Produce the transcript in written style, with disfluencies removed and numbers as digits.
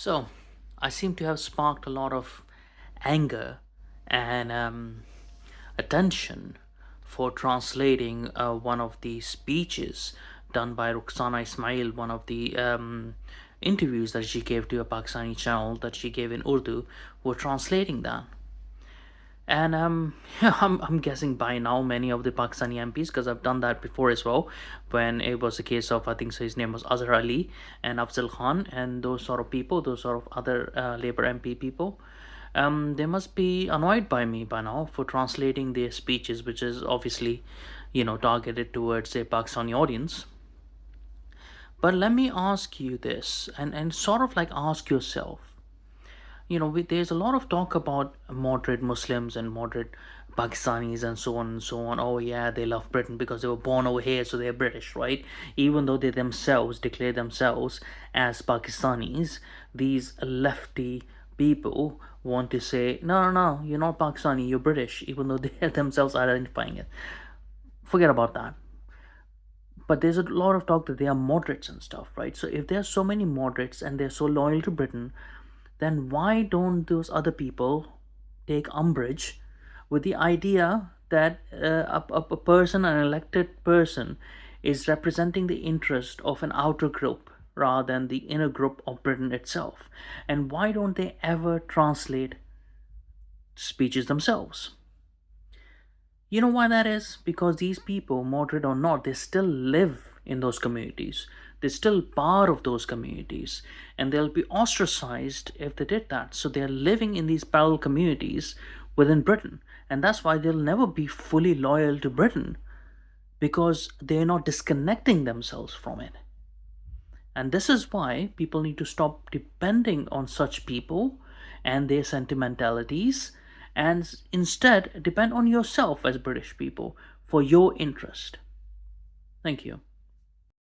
So, I seem to have sparked a lot of anger and attention for translating one of the speeches done by Rukhsana Ismail, one of the interviews that she gave to a Pakistani channel that she gave in Urdu. We're translating that. And yeah, I'm guessing by now many of the Pakistani MPs, because I've done that before as well, when it was a case of, I think so, his name was Azhar Ali and Afzal Khan and those sort of people, those sort of other Labour MP people. They must be annoyed by me by now for translating their speeches, which is obviously, targeted towards a Pakistani audience. But let me ask you this, and sort of like ask yourself, there's a lot of talk about moderate Muslims and moderate Pakistanis and so on and so on. Oh yeah, they love Britain because they were born over here, so they're British, right? Even though they themselves declare themselves as Pakistanis, these lefty people want to say, no, no, no, you're not Pakistani, you're British, even though they are themselves identifying it. Forget about that. But there's a lot of talk that they are moderates and stuff, right? So if there are so many moderates and they're so loyal to Britain, then why don't those other people take umbrage with the idea that a person, an elected person, is representing the interest of an outer group rather than the inner group of Britain itself? And why don't they ever translate speeches themselves? You know why that is? Because these people, moderate or not, they still live in those communities. They're still part of those communities. And they'll be ostracized if they did that. So they're living in these parallel communities within Britain. And that's why they'll never be fully loyal to Britain, because they're not disconnecting themselves from it. And this is why people need to stop depending on such people and their sentimentalities, and instead depend on yourself as British people for your interest. Thank you.